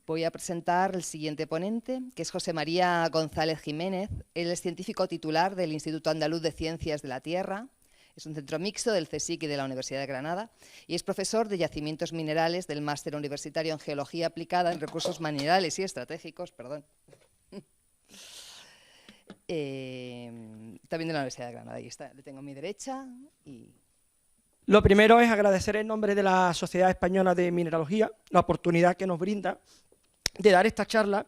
Voy a presentar el siguiente ponente, que es José María González Jiménez. Él es científico titular del Instituto Andaluz de Ciencias de la Tierra. Es un centro mixto del CSIC y de la Universidad de Granada y es profesor de yacimientos minerales del Máster Universitario en Geología Aplicada en Recursos Minerales y Estratégicos, perdón. También de la Universidad de Granada. Ahí está, le tengo a mi derecha. Lo primero es agradecer en nombre de la Sociedad Española de Mineralogía la oportunidad que nos brinda de dar esta charla,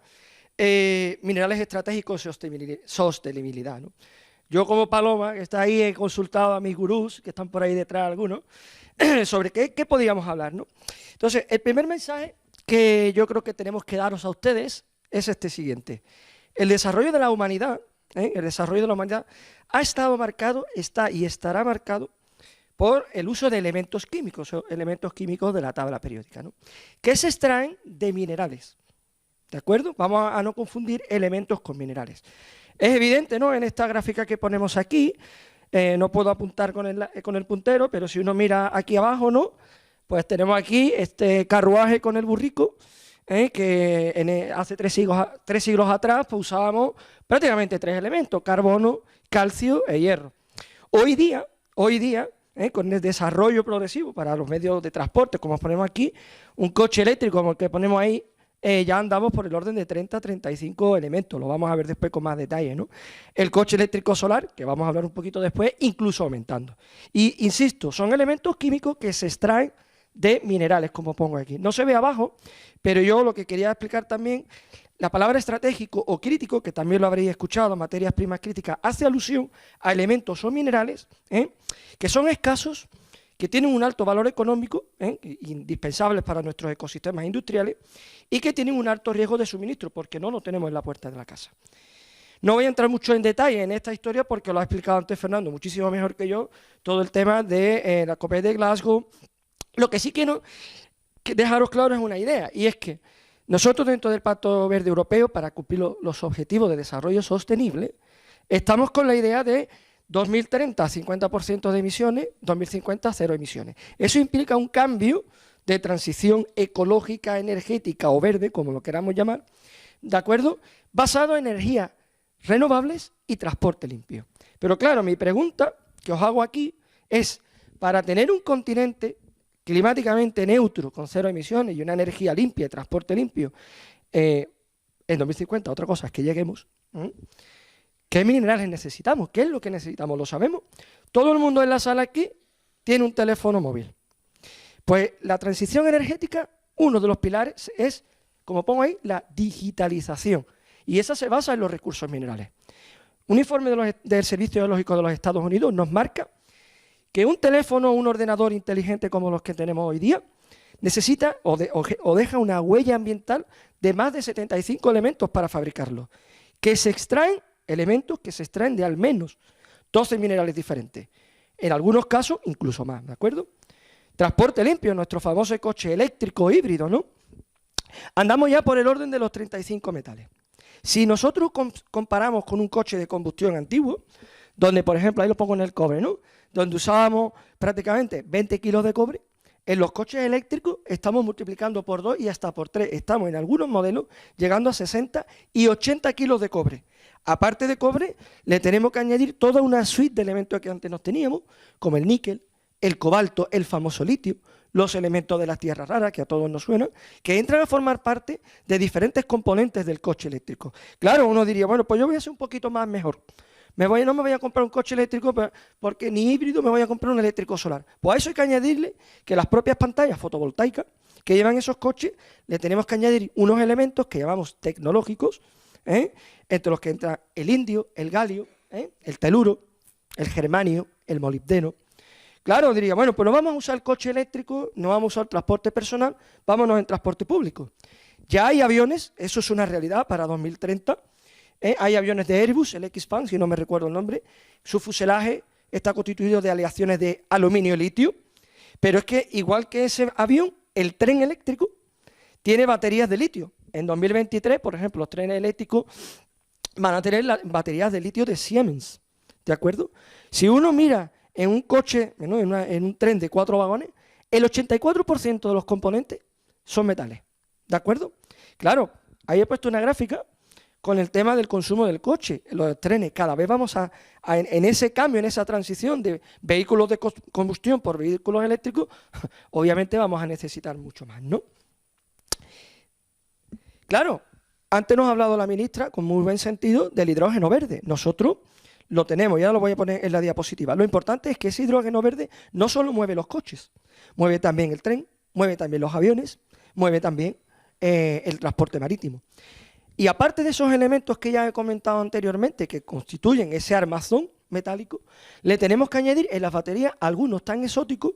minerales estratégicos y sostenibilidad, ¿no? Yo como Paloma, que está ahí, he consultado a mis gurús, que están por ahí detrás algunos, sobre qué podíamos hablar, ¿no? Entonces, el primer mensaje que yo creo que tenemos que daros a ustedes es este siguiente. El desarrollo de la humanidad, ha estado marcado, está y estará marcado por el uso de elementos químicos de la tabla periódica, ¿no? Que se extraen de minerales, ¿de acuerdo? Vamos a no confundir elementos con minerales. Es evidente, ¿no? En esta gráfica que ponemos aquí, no puedo apuntar con el puntero, pero si uno mira aquí abajo, ¿no? Pues tenemos aquí este carruaje con el burrico, que hace 3 siglos atrás pues usábamos prácticamente 3 elementos: carbono, calcio e hierro. Hoy día, con el desarrollo progresivo para los medios de transporte, como ponemos aquí, un coche eléctrico como el que ponemos ahí, ya andamos por el orden de 30 a 35 elementos, lo vamos a ver después con más detalle, ¿no? El coche eléctrico solar, que vamos a hablar un poquito después, incluso aumentando. Y insisto, son elementos químicos que se extraen de minerales, como pongo aquí. No se ve abajo, pero yo lo que quería explicar también, la palabra estratégico o crítico, que también lo habréis escuchado, materias primas críticas, hace alusión a elementos o minerales que son escasos, que tienen un alto valor económico, indispensables para nuestros ecosistemas industriales, y que tienen un alto riesgo de suministro, porque no lo tenemos en la puerta de la casa. No voy a entrar mucho en detalle en esta historia, porque lo ha explicado antes Fernando muchísimo mejor que yo, todo el tema de la COP de Glasgow. Lo que sí quiero dejaros claro es una idea, y es que nosotros dentro del Pacto Verde Europeo, para cumplir los objetivos de desarrollo sostenible, estamos con la idea de 2030, 50% de emisiones, 2050, 0 emisiones. Eso implica un cambio de transición ecológica, energética o verde, como lo queramos llamar, ¿de acuerdo? Basado en energías renovables y transporte limpio. Pero claro, mi pregunta que os hago aquí es, para tener un continente climáticamente neutro, con 0 emisiones y una energía limpia y transporte limpio, en 2050, otra cosa es que lleguemos, ¿qué minerales necesitamos? ¿Qué es lo que necesitamos? ¿Lo sabemos? Todo el mundo en la sala aquí tiene un teléfono móvil. Pues la transición energética, uno de los pilares es, como pongo ahí, la digitalización. Y esa se basa en los recursos minerales. Un informe del Servicio Geológico de los Estados Unidos nos marca que un teléfono o un ordenador inteligente como los que tenemos hoy día necesita o deja una huella ambiental de más de 75 elementos para fabricarlo, elementos que se extraen de al menos 12 minerales diferentes, en algunos casos incluso más, ¿de acuerdo? Transporte limpio, nuestro famoso coche eléctrico híbrido, ¿no? Andamos ya por el orden de los 35 metales. Si nosotros comparamos con un coche de combustión antiguo, donde, por ejemplo, ahí lo pongo en el cobre, ¿no? Donde usábamos prácticamente 20 kilos de cobre, en los coches eléctricos estamos multiplicando por 2 y hasta por 3. Estamos en algunos modelos llegando a 60 y 80 kilos de cobre. Aparte de cobre, le tenemos que añadir toda una suite de elementos que antes no teníamos, como el níquel, el cobalto, el famoso litio, los elementos de las tierras raras, que a todos nos suenan, que entran a formar parte de diferentes componentes del coche eléctrico. Claro, uno diría, bueno, pues yo voy a ser un poquito más mejor. No me voy a comprar un coche eléctrico porque ni híbrido, me voy a comprar un eléctrico solar. Pues a eso hay que añadirle que las propias pantallas fotovoltaicas que llevan esos coches, le tenemos que añadir unos elementos que llamamos tecnológicos, entre los que entra el indio, el galio, el teluro, el germanio, el molibdeno. Claro, diría, bueno, pues no vamos a usar el coche eléctrico, no vamos a usar transporte personal, vámonos en transporte público. Ya hay aviones, eso es una realidad para 2030, hay aviones de Airbus, el X-Fan, si no me recuerdo el nombre, su fuselaje está constituido de aleaciones de aluminio y litio, pero es que igual que ese avión, el tren eléctrico tiene baterías de litio. En 2023, por ejemplo, los trenes eléctricos van a tener las baterías de litio de Siemens, ¿de acuerdo? Si uno mira en un coche, ¿no? en un tren de 4 vagones, el 84% de los componentes son metales, ¿de acuerdo? Claro, ahí he puesto una gráfica con el tema del consumo del coche, los trenes. Cada vez vamos en ese cambio, en esa transición de vehículos de combustión por vehículos eléctricos, obviamente vamos a necesitar mucho más, ¿no? Claro, antes nos ha hablado la ministra, con muy buen sentido, del hidrógeno verde. Nosotros lo tenemos, ya lo voy a poner en la diapositiva. Lo importante es que ese hidrógeno verde no solo mueve los coches, mueve también el tren, mueve también los aviones, mueve también el transporte marítimo. Y aparte de esos elementos que ya he comentado anteriormente, que constituyen ese armazón metálico, le tenemos que añadir en las baterías algunos tan exóticos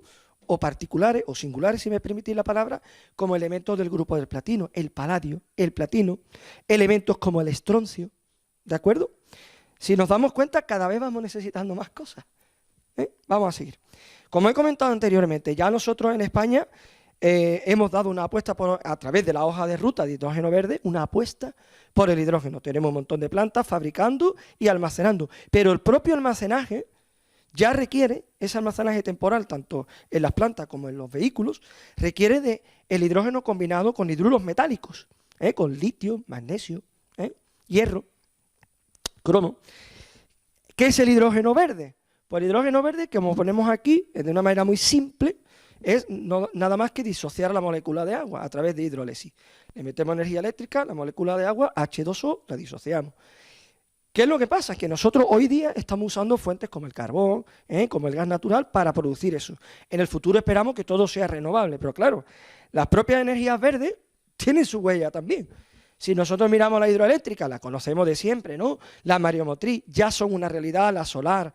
o particulares o singulares, si me permitís la palabra, como elementos del grupo del platino, el paladio, el platino, elementos como el estroncio, ¿de acuerdo? Si nos damos cuenta, cada vez vamos necesitando más cosas. Vamos a seguir. Como he comentado anteriormente, ya nosotros en España hemos dado una apuesta a través de la hoja de ruta de hidrógeno verde, una apuesta por el hidrógeno. Tenemos un montón de plantas fabricando y almacenando, pero el propio almacenaje ya requiere, ese almacenaje temporal, tanto en las plantas como en los vehículos, requiere de el hidrógeno combinado con hidruros metálicos, con litio, magnesio, hierro, cromo. ¿Qué es el hidrógeno verde? Pues el hidrógeno verde, como ponemos aquí, de una manera muy simple, es nada más que disociar la molécula de agua a través de hidrólisis. Le metemos energía eléctrica, la molécula de agua, H2O, la disociamos. ¿Qué es lo que pasa? Que nosotros hoy día estamos usando fuentes como el carbón, como el gas natural para producir eso. En el futuro esperamos que todo sea renovable, pero claro, las propias energías verdes tienen su huella también. Si nosotros miramos la hidroeléctrica, la conocemos de siempre, ¿no? La mareomotriz, ya son una realidad, la solar,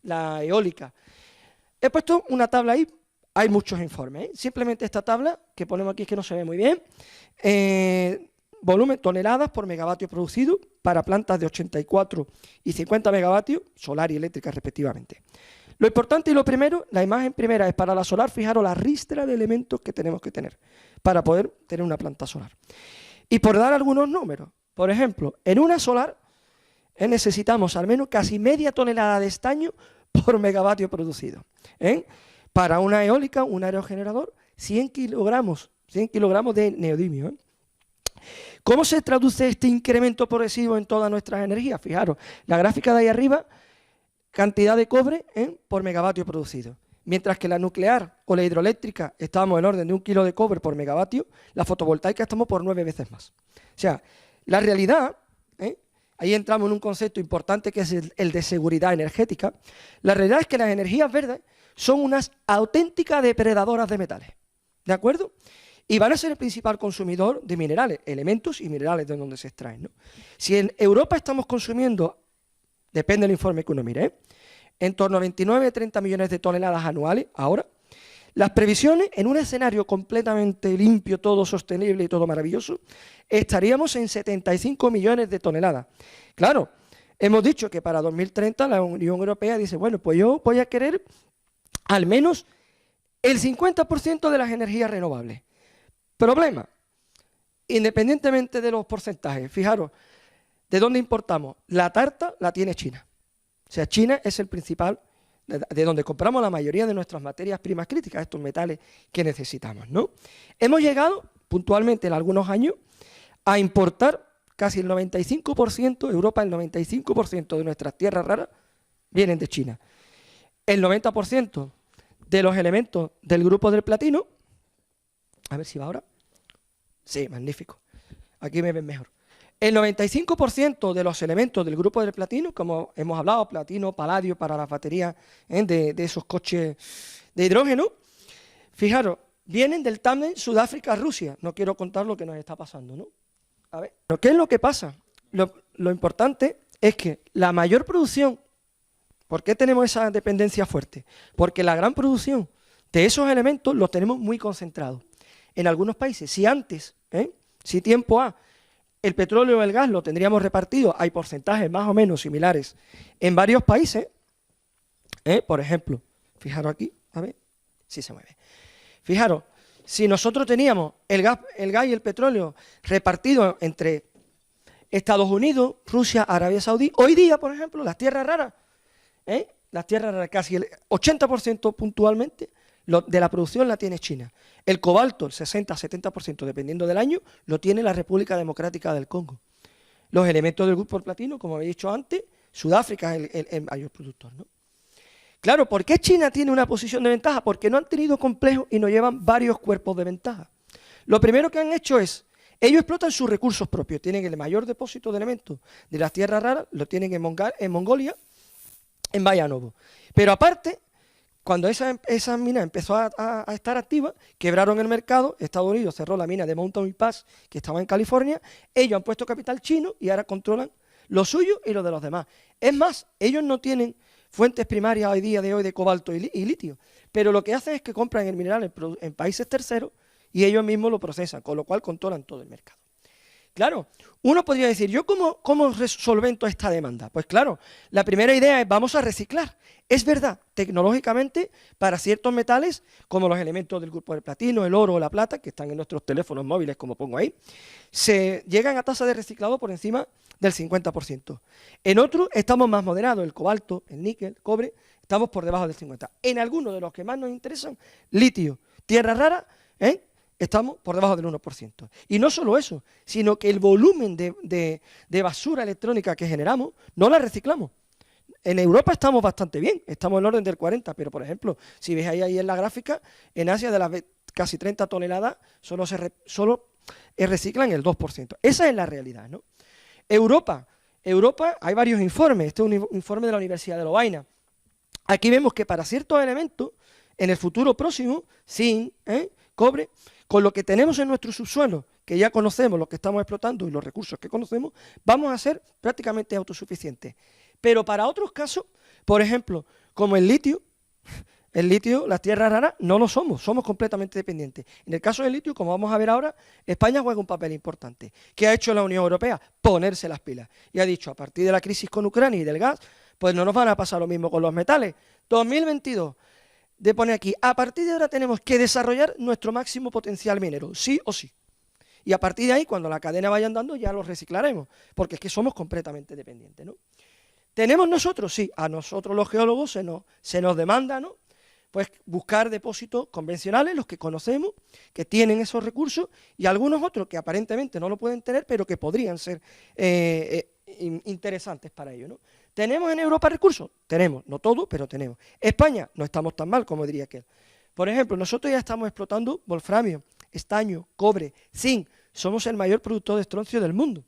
la eólica. He puesto una tabla ahí, hay muchos informes, Simplemente esta tabla que ponemos aquí es que no se ve muy bien. Volumen toneladas por megavatio producido para plantas de 84 y 50 megavatios, solar y eléctrica respectivamente. Lo importante y lo primero, la imagen primera es para la solar, fijaros la ristra de elementos que tenemos que tener para poder tener una planta solar. Y por dar algunos números, por ejemplo, en una solar necesitamos al menos casi media tonelada de estaño por megavatio producido. Para una eólica, un aerogenerador, 100 kilogramos de neodimio. ¿Cómo se traduce este incremento progresivo en todas nuestras energías? Fijaros, la gráfica de ahí arriba, cantidad de cobre por megavatio producido. Mientras que la nuclear o la hidroeléctrica estamos en orden de 1 kilo de cobre por megavatio, la fotovoltaica estamos por 9 veces más. O sea, la realidad, ahí entramos en un concepto importante que es el de seguridad energética. La realidad es que las energías verdes son unas auténticas depredadoras de metales, ¿de acuerdo? Y van a ser el principal consumidor de minerales, elementos y minerales de donde se extraen, ¿no? Si en Europa estamos consumiendo, depende del informe que uno mire, en torno a 29-30 millones de toneladas anuales, ahora, las previsiones, en un escenario completamente limpio, todo sostenible y todo maravilloso, estaríamos en 75 millones de toneladas. Claro, hemos dicho que para 2030 la Unión Europea dice, bueno, pues yo voy a querer al menos el 50% de las energías renovables. Problema, independientemente de los porcentajes, fijaros, ¿de dónde importamos? La tarta la tiene China. O sea, China es el principal, de donde compramos la mayoría de nuestras materias primas críticas, estos metales que necesitamos, ¿no? Hemos llegado, puntualmente en algunos años, a importar casi el 95%, Europa el 95% de nuestras tierras raras vienen de China. El 90% de los elementos del grupo del platino, a ver si va ahora. Sí, magnífico. Aquí me ven mejor. El 95% de los elementos del grupo del platino, como hemos hablado, platino, paladio para las baterías de esos coches de hidrógeno, fijaros, vienen del tándem Sudáfrica-Rusia. No quiero contar lo que nos está pasando, ¿no? A ver, ¿pero qué es lo que pasa? Lo importante es que la mayor producción, ¿por qué tenemos esa dependencia fuerte? Porque la gran producción de esos elementos los tenemos muy concentrados. En algunos países, si antes, si tiempo A, el petróleo o el gas lo tendríamos repartido, hay porcentajes más o menos similares en varios países, por ejemplo, fijaros aquí, a ver si se mueve. Fijaros, si nosotros teníamos el gas y el petróleo repartidos entre Estados Unidos, Rusia, Arabia Saudí, hoy día, por ejemplo, las tierras raras, casi el 80% puntualmente, de la producción la tiene China. El cobalto, el 60-70%, dependiendo del año, lo tiene la República Democrática del Congo. Los elementos del grupo del platino, como había dicho antes, Sudáfrica es el mayor productor, ¿no? Claro, ¿por qué China tiene una posición de ventaja? Porque no han tenido complejos y no llevan varios cuerpos de ventaja. Lo primero que han hecho es, ellos explotan sus recursos propios, tienen el mayor depósito de elementos de las tierras raras, lo tienen en Mongolia, en Bayanovo. Pero aparte, cuando esa mina empezó a estar activa, quebraron el mercado, Estados Unidos cerró la mina de Mountain Pass, que estaba en California, ellos han puesto capital chino y ahora controlan lo suyo y lo de los demás. Es más, ellos no tienen fuentes primarias hoy día de hoy de cobalto y litio, pero lo que hacen es que compran el mineral en países terceros y ellos mismos lo procesan, con lo cual controlan todo el mercado. Claro, uno podría decir, ¿yo cómo solvento esta demanda? Pues claro, la primera idea es vamos a reciclar. Es verdad, tecnológicamente, para ciertos metales, como los elementos del grupo del platino, el oro o la plata, que están en nuestros teléfonos móviles, como pongo ahí, se llegan a tasa de reciclado por encima del 50%. En otros estamos más moderados, el cobalto, el níquel, el cobre, estamos por debajo del 50%. En algunos de los que más nos interesan, litio, tierra rara, estamos por debajo del 1%. Y no solo eso, sino que el volumen de basura electrónica que generamos no la reciclamos. En Europa estamos bastante bien, estamos en el orden del 40%, pero por ejemplo, si veis ahí en la gráfica, en Asia de las casi 30 toneladas solo reciclan el 2%. Esa es la realidad, ¿no? Europa, hay varios informes, este es un informe de la Universidad de Lovaina. Aquí vemos que para ciertos elementos, en el futuro próximo, zinc, cobre, con lo que tenemos en nuestro subsuelo, que ya conocemos, lo que estamos explotando y los recursos que conocemos, vamos a ser prácticamente autosuficientes. Pero para otros casos, por ejemplo, como el litio, las tierras raras, no lo somos completamente dependientes. En el caso del litio, como vamos a ver ahora, España juega un papel importante. ¿Qué ha hecho la Unión Europea? Ponerse las pilas. Y ha dicho, a partir de la crisis con Ucrania y del gas, pues no nos van a pasar lo mismo con los metales. 2022, de poner aquí, a partir de ahora tenemos que desarrollar nuestro máximo potencial minero, sí o sí. Y a partir de ahí, cuando la cadena vaya andando, ya lo reciclaremos, porque es que somos completamente dependientes, ¿no? ¿Tenemos nosotros? Sí, a nosotros los geólogos se nos demanda, ¿no? Pues buscar depósitos convencionales, los que conocemos, que tienen esos recursos, y algunos otros que aparentemente no lo pueden tener, pero que podrían ser interesantes para ellos, ¿no? ¿Tenemos en Europa recursos? Tenemos, no todos, pero tenemos. España, no estamos tan mal como diría aquel. Por ejemplo, nosotros ya estamos explotando wolframio, estaño, cobre, zinc, somos el mayor productor de estroncio del mundo,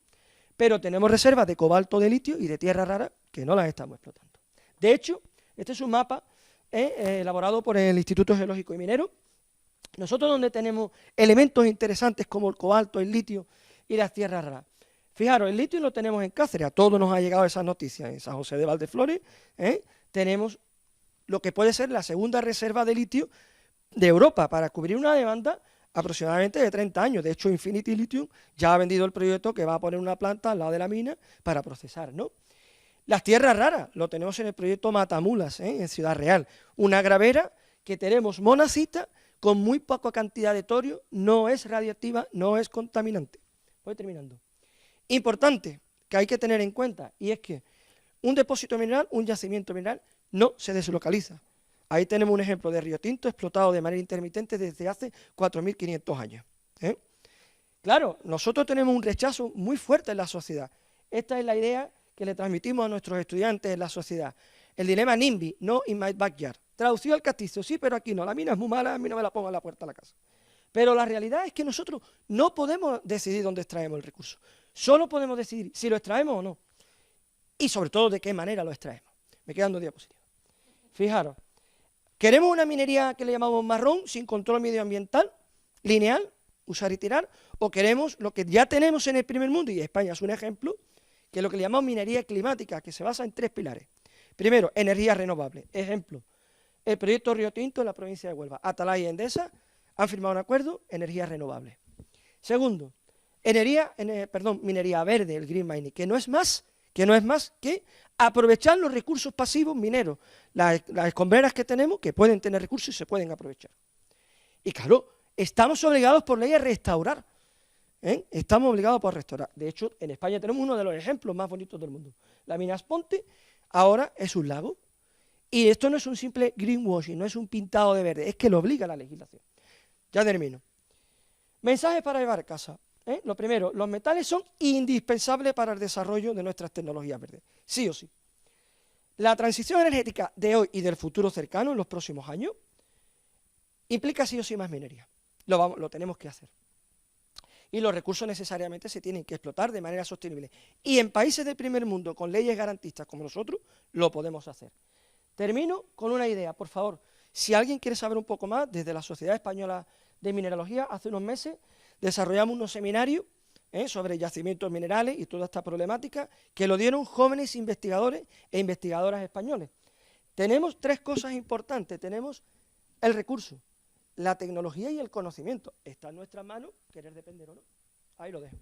pero tenemos reservas de cobalto, de litio y de tierra rara que no las estamos explotando. De hecho, este es un mapa elaborado por el Instituto Geológico y Minero. Nosotros donde tenemos elementos interesantes como el cobalto, el litio y las tierras raras. Fijaros, el litio lo tenemos en Cáceres, a todos nos ha llegado esas noticias. En San José de Valdeflores tenemos lo que puede ser la segunda reserva de litio de Europa para cubrir una demanda aproximadamente de 30 años. De hecho, Infinity Lithium ya ha vendido el proyecto que va a poner una planta al lado de la mina para procesar, ¿no? Las tierras raras, lo tenemos en el proyecto Matamulas, en Ciudad Real. Una gravera que tenemos monazita con muy poca cantidad de torio, no es radiactiva, no es contaminante. Voy terminando. Importante, que hay que tener en cuenta, y es que un depósito mineral, un yacimiento mineral, no se deslocaliza. Ahí tenemos un ejemplo de Río Tinto explotado de manera intermitente desde hace 4.500 años. Claro, nosotros tenemos un rechazo muy fuerte en la sociedad. Esta es la idea que le transmitimos a nuestros estudiantes en la sociedad. El dilema NIMBY, no in my backyard. Traducido al castizo, sí, pero aquí no. La mina es muy mala, a mí no me la pongo a la puerta de la casa. Pero la realidad es que nosotros no podemos decidir dónde extraemos el recurso. Solo podemos decidir si lo extraemos o no. Y sobre todo de qué manera lo extraemos. Me quedan 2 diapositivas. Fijaros. ¿Queremos una minería que le llamamos marrón, sin control medioambiental, lineal, usar y tirar? ¿O queremos lo que ya tenemos en el primer mundo, y España es un ejemplo, que es lo que le llamamos minería climática, que se basa en 3 pilares? Primero, energía renovable. Ejemplo, el proyecto Río Tinto en la provincia de Huelva. Atalaya y Endesa han firmado un acuerdo, energía renovable. Segundo, minería verde, el green mining, que no es más que aprovechar los recursos pasivos mineros, las escombreras que tenemos, que pueden tener recursos y se pueden aprovechar. Y claro, estamos obligados por ley a restaurar. Estamos obligados por restaurar. De hecho, en España tenemos uno de los ejemplos más bonitos del mundo. La mina Asponte ahora es un lago. Y esto no es un simple greenwashing, no es un pintado de verde, es que lo obliga la legislación. Ya termino. Mensajes para llevar a casa. Lo primero, los metales son indispensables para el desarrollo de nuestras tecnologías verdes, sí o sí. La transición energética de hoy y del futuro cercano, en los próximos años, implica sí o sí más minería. Lo tenemos que hacer. Y los recursos necesariamente se tienen que explotar de manera sostenible. Y en países del primer mundo, con leyes garantistas como nosotros, lo podemos hacer. Termino con una idea, por favor. Si alguien quiere saber un poco más, desde la Sociedad Española de Mineralogía, hace unos meses desarrollamos unos seminarios sobre yacimientos minerales y toda esta problemática, que lo dieron jóvenes investigadores e investigadoras españoles. Tenemos tres cosas importantes. Tenemos el recurso, la tecnología y el conocimiento. Está en nuestras manos querer depender o no. Ahí lo dejo.